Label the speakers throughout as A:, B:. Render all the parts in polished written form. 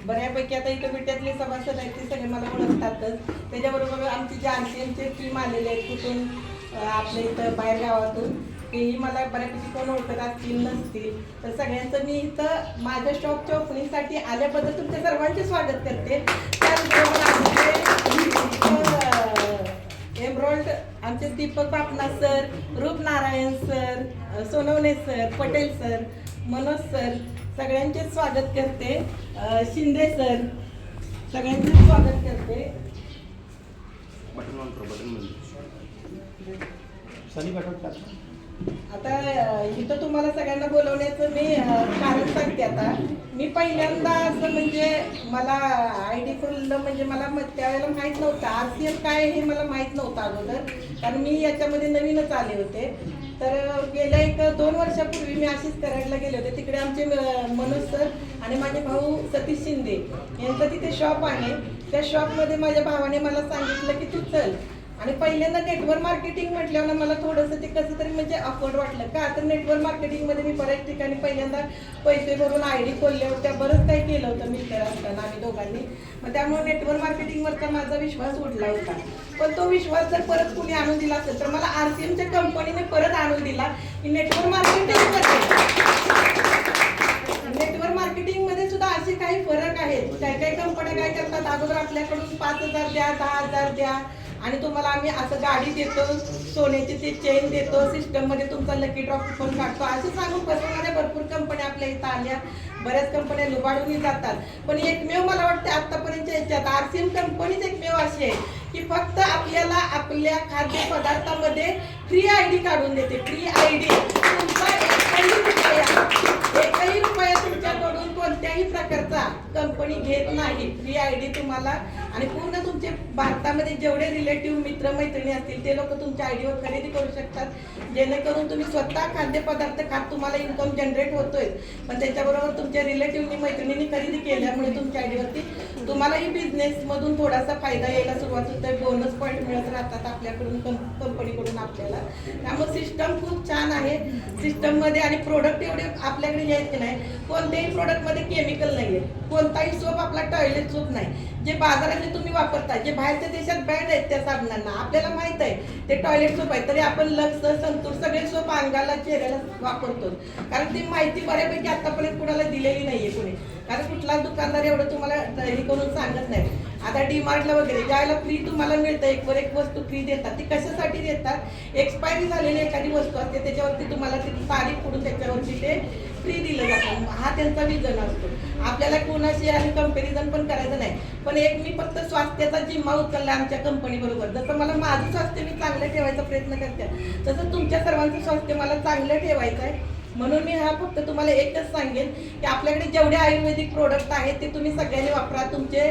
A: बऱ्यापैकी आता इथं विट्यातले सभासद आहेत ते सगळे मला ओळखतातच. त्याच्याबरोबर आमची जे आरसीएमचे टीम आलेले आहेत कुठून आपल्या इथं बाहेर गावातून तेही मला बऱ्यापैकी कोण ओळखत असतील नसतील. तर सगळ्यांचं मी इथं माझ्या शॉपच्या ओपनिंगसाठी आल्याबद्दल तुमच्या सर्वांचे स्वागत करते. त्याचबरोबर एम्ब्रॉइड आमचे Deepak Bapna sir, Roopnarayan sir, Sonawane sir, Patel sir, Manoj sir सगळ्यांचे स्वागत करते. शिंदे सर सगळ्यांचे स्वागत करते. आता इथं तुम्हाला सगळ्यांना बोलवण्याचं मी कारण सांगते. आता मी पहिल्यांदा असं म्हणजे मला आयडी खोललं म्हणजे मला त्यावेळेला माहीत नव्हतं आरसीएम काय हे मला माहीत नव्हतं अगोदर, कारण मी याच्यामध्ये नवीनच आले होते. तर गेल्या 1-2 वर्षापूर्वी मी अशीच कराडला गेले होते. तिकडे आमचे मनोज सर आणि माझे भाऊ सतीश शिंदे यांचं तिथे शॉप आहे. त्या शॉपमध्ये माझ्या भावाने मला सांगितलं की तू चल. आणि पहिल्यांदा नेटवर्क मार्केटिंग म्हटल्यावर मला थोडंसं ते कसं तरी म्हणजे अफोर्ड वाटलं का. तर नेटवर्क मार्केटिंगमध्ये मी बऱ्याच ठिकाणी पहिल्यांदा पैसे भरून आयडी खोलल्या होत्या, बरंच काही केलं होतं मिस्टर असताना आम्ही दोघांनी. मग त्यामुळे नेटवर्क मार्केटिंगवरचा माझा विश्वास उडला होता. पण तो विश्वास जर परत कुणी आणून दिला असेल तर मला आरसीएमच्या कंपनीने परत आणून दिला की नेटवर्क मार्केटिंगमध्ये सुद्धा असे काही फरक आहेत. काही कंपन्या काय करतात, अगोदर आपल्याकडून 5,000 द्या, 10,000 द्या आणि तुम्हाला आम्ही असं गाडी देतो, सोन्याची ते चेन देतो, सिस्टममध्ये तुमचा लकी ड्रॉप पण काढतो असं सांगून फसवणाऱ्या भरपूर कंपन्या आपल्या इथं आल्या. बऱ्याच कंपन्या लुबाडून जातात. पण एकमेव मला वाटतं आतापर्यंतच्या याच्यात आरसीएम कंपनीच एकमेव अशी आहे की फक्त आपल्याला आपल्या खाद्यपदार्थामध्ये फ्री आयडी काढून देते. फ्री आयडी तुमचा एकही रुपया तुमच्याकडून कोणत्याही प्रकारचा कंपनी घेत नाही. फ्री आयडी तुम्हाला आणि पूर्ण तुमचे भारतामध्ये जेवढे रिलेटिव्ह मित्रमैत्रिणी असतील ते लोक तुमच्या आयडीवर खरेदी करू शकतात, जेणेकरून तुम्ही स्वतः खाद्यपदार्थ खात तुम्हाला इन्कम जनरेट होतोय. पण त्याच्याबरोबर तुमच्या रिलेटिव्हनी मैत्रिणींनी खरेदी केल्यामुळे तुमच्या आयडीवरती तुम्हालाही बिझनेसमधून थोडासा फायदा यायला सुरुवात होते. बोनस पॉईंट मिळत राहतात आपल्याकडून कंपनीकडून आपल्याला. त्यामुळे सिस्टम खूप छान आहे. सिस्टममध्ये आणि प्रोडक्ट एवढे आपल्याकडे यायचे नाही. कोणत्याही प्रोडक्टमध्ये केमिकल नाही आहे. कोणताही सोप आपला टॉयलेट सोप नाही. जे बाजारातले तुम्ही वापरता, जे बाहेरच्या देशात ब्रँड आहेत त्या साबणांना आपल्याला माहित आहे ते टॉयलेट सोप आहे, तरी आपण लक्स, संतूर सगळे सोप अंगाला चेहऱ्याला वापरतो. कारण ती माहिती बऱ्यापैकी आतापर्यंत कुणाला दिलेली नाहीये कोणी. कारण कुठला दुकानदार एवढं तुम्हाला हे करून सांगत नाही. आता डीमार्टला वगैरे ज्यावेळेला फ्री तुम्हाला मिळतं, एकवर एक वस्तू फ्री देतात. ती कशासाठी देतात, एक्सपायरी झालेली एखादी वस्तू असते त्याच्यावरती तुम्हाला ती तारीख पुढून त्याच्यावरती ते फ्री दिलं जातं. हा त्यांचा रिझन असतो. आपल्याला कोणाशी आणि कंपॅरिझन पण करायचं नाही. पण एक मी फक्त स्वास्थ्याचा जिम्मा उचलला आमच्या कंपनी बरोबर. जसं मला माझं स्वास्थ्य मी चांगलं ठेवायचा प्रयत्न करते, तसं तुमच्या सर्वांचं स्वास्थ्य मला चांगलं ठेवायचं आहे. म्हणून मी हा फक्त तुम्हाला एकच सांगेन की आपल्याकडे जेवढे आयुर्वेदिक प्रोडक्ट आहेत ते तुम्ही सगळ्यांनी वापरा. तुमचे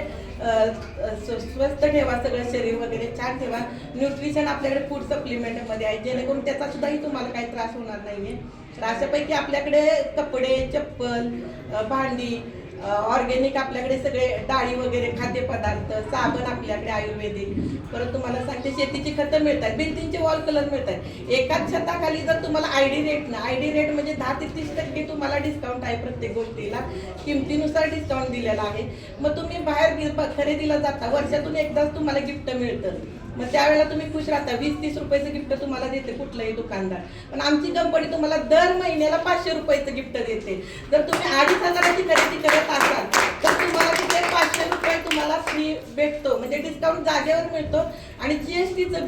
A: स्वस्थ ठेवा, सगळं शरीर वगैरे छान ठेवा. न्यूट्रिशन आपल्याकडे फूड सप्लिमेंटमध्ये आहे, जेणेकरून त्याचा सुद्धाही तुम्हाला काही त्रास होणार नाहीये. तर अशापैकी आपल्याकडे कपडे, चप्पल, भांडी, ऑर्गॅनिक आपल्याकडे सगळे डाळी वगैरे, खाद्यपदार्थ, साबण आपल्याकडे आयुर्वेदिक. परत तुम्हाला सांगते शेतीची खतं मिळतात, भिंतींचे वॉल कलर मिळतात. एकाच छताखाली जर तुम्हाला आयडी रेट म्हणजे 10 ते 30% तुम्हाला डिस्काउंट आहे. प्रत्येक गोष्टीला किमतीनुसार डिस्काउंट दिलेला आहे. मग तुम्ही बाहेर खरेदीला जाता, वर्षातून एकदाच तुम्हाला गिफ्ट मिळतं. मग त्यावेळेला तुम्ही खुश राहता. 20-30 रुपयाचं गिफ्ट तुम्हाला देते कुठलाही दुकानदार. पण आमची कंपनी तुम्हाला दर महिन्याला 500 रुपयाचं गिफ्ट देते. जर तुम्ही 2,500ची खरेदी करत असाल तर तुम्हाला तिथे 500 रुपये तुम्हाला फ्री भेटतो, म्हणजे डिस्काउंट जागेवर मिळतो. आणि जीएसटीचं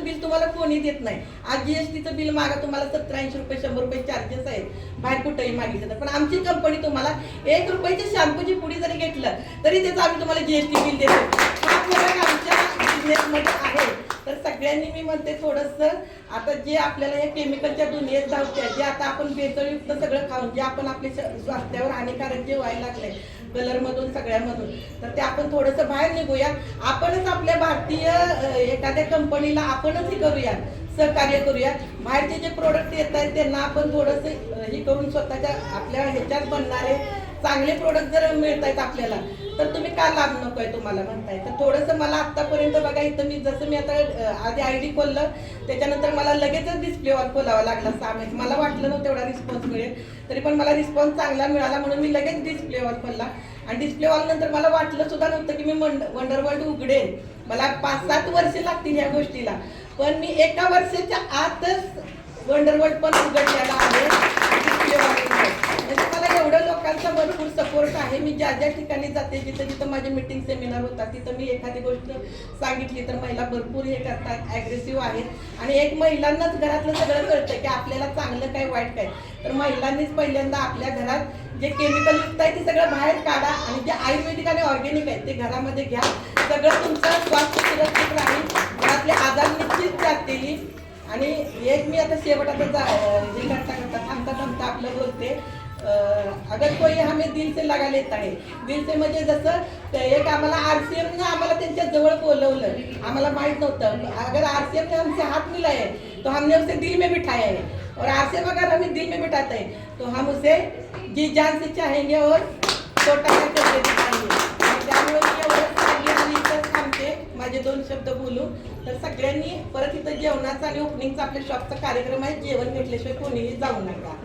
A: बिल तुम्हाला कोणी देत नाही. आज जीएसटीचं बिल मागा तुम्हाला 70-80 रुपये, 100 रुपये चार्जेस आहेत बाहेर कुठेही मागितलं. पण आमची कंपनी तुम्हाला 1 रुपयाची शॅम्पूची पुडी जरी घेतलं तरी त्याचं आम्ही तुम्हाला जीएसटी बिल देतो. हा फरक आमच्या बिझनेसमध्ये आहे. तर सगळ्यांनी मी म्हणते थोडंसं आता जे आपल्याला या केमिकलच्या दुनियेत धावत्या, जे आता आपण भेसळयुक्त सगळं खाऊन जे आपण आपल्या स्वास्थ्यावर हानिकारक जे व्हायला लागलंय कलरमधून सगळ्यामधून, तर ते आपण थोडंसं बाहेर निघूया. आपणच आपल्या भारतीय एखाद्या कंपनीला आपणच हे करूया, सहकार्य करूया. बाहेरचे जे प्रोडक्ट येत आहेत त्यांना आपण थोडंसं हे करून स्वतःच्या आपल्या ह्याच्यात बनणारे चांगले प्रोडक्ट जर मिळत आहेत आपल्याला तर तुम्ही का लाभ नकोय तुम्हाला म्हणताय. तर थोडंसं मला आतापर्यंत बघा इथं मी जसं मी आता आधी आयडी खोललं त्याच्यानंतर मला लगेचच डिस्प्ले वॉल खोलावा लागला 6 महिने. मला वाटलं नव्हतं तेवढा रिस्पॉन्स मिळेल, तरी पण मला रिस्पॉन्स चांगला मिळाला म्हणून मी लगेच डिस्प्ले वॉल खोलला. आणि डिस्प्ले वॉल नंतर मला वाटलं सुद्धा नव्हतं की मी वंडर वर्ल्ड उघडेन. मला 5-7 वर्ष लागतील या गोष्टीला, पण मी एका वर्षाच्या आतच वंडर वर्ल्ड पण उघडलेला आहे डिस्प्ले वॉल. म्हणजे मला एवढं लोकांचा भरपूर सपोर्ट आहे. मी ज्या ज्या ठिकाणी जाते जिथं जिथं माझे मीटिंग सेमिनार होतात तिथं मी एखादी गोष्ट सांगितली तर महिला भरपूर हे करतात, ॲग्रेसिव्ह आहेत. आणि एक महिलांनाच घरातलं सगळं कळतं की आपल्याला चांगलं काय वाईट काय. तर महिलांनीच पहिल्यांदा आपल्या घरात जे केमिकल युक्त आहे ते सगळं बाहेर काढा आणि जे आयुर्वेदिक आणि ऑर्गॅनिक आहे ते घरामध्ये घ्या. सगळं तुमचं स्वास्थ्य सुरक्षित राहील, घरातले आजार निश्चित जातील. आणि एक मी आता शेवट आता हे करता थांबता आपलं बोलते, अगर कोई हमें दिल से लगा लेता है, दिल से म्हणजे जसं एक आम्हाला RCM आम्हाला त्यांच्या जवळ बोलवलं, आम्हाला माहित नव्हतं. अगर RCM ने हमसे हाथ मिलाए तो हमने उसे दिल में बिठाया है, और RCM अगर हमें दिल में बिठाता है तो हम उसे जी जान से चाहेंगे और छोटा करके दिखाएंगे. त्यामुळे मी एवढंच सांगेन आणि इथंच थांबते माझे 2 शब्द बोलून. तर सगळ्यांनी परत इथं जेवणाचा आणि ओपनिंगचा आपल्या शॉपचा कार्यक्रम आहे, जेवण घेतल्याशिवाय कोणीही जाऊ नका.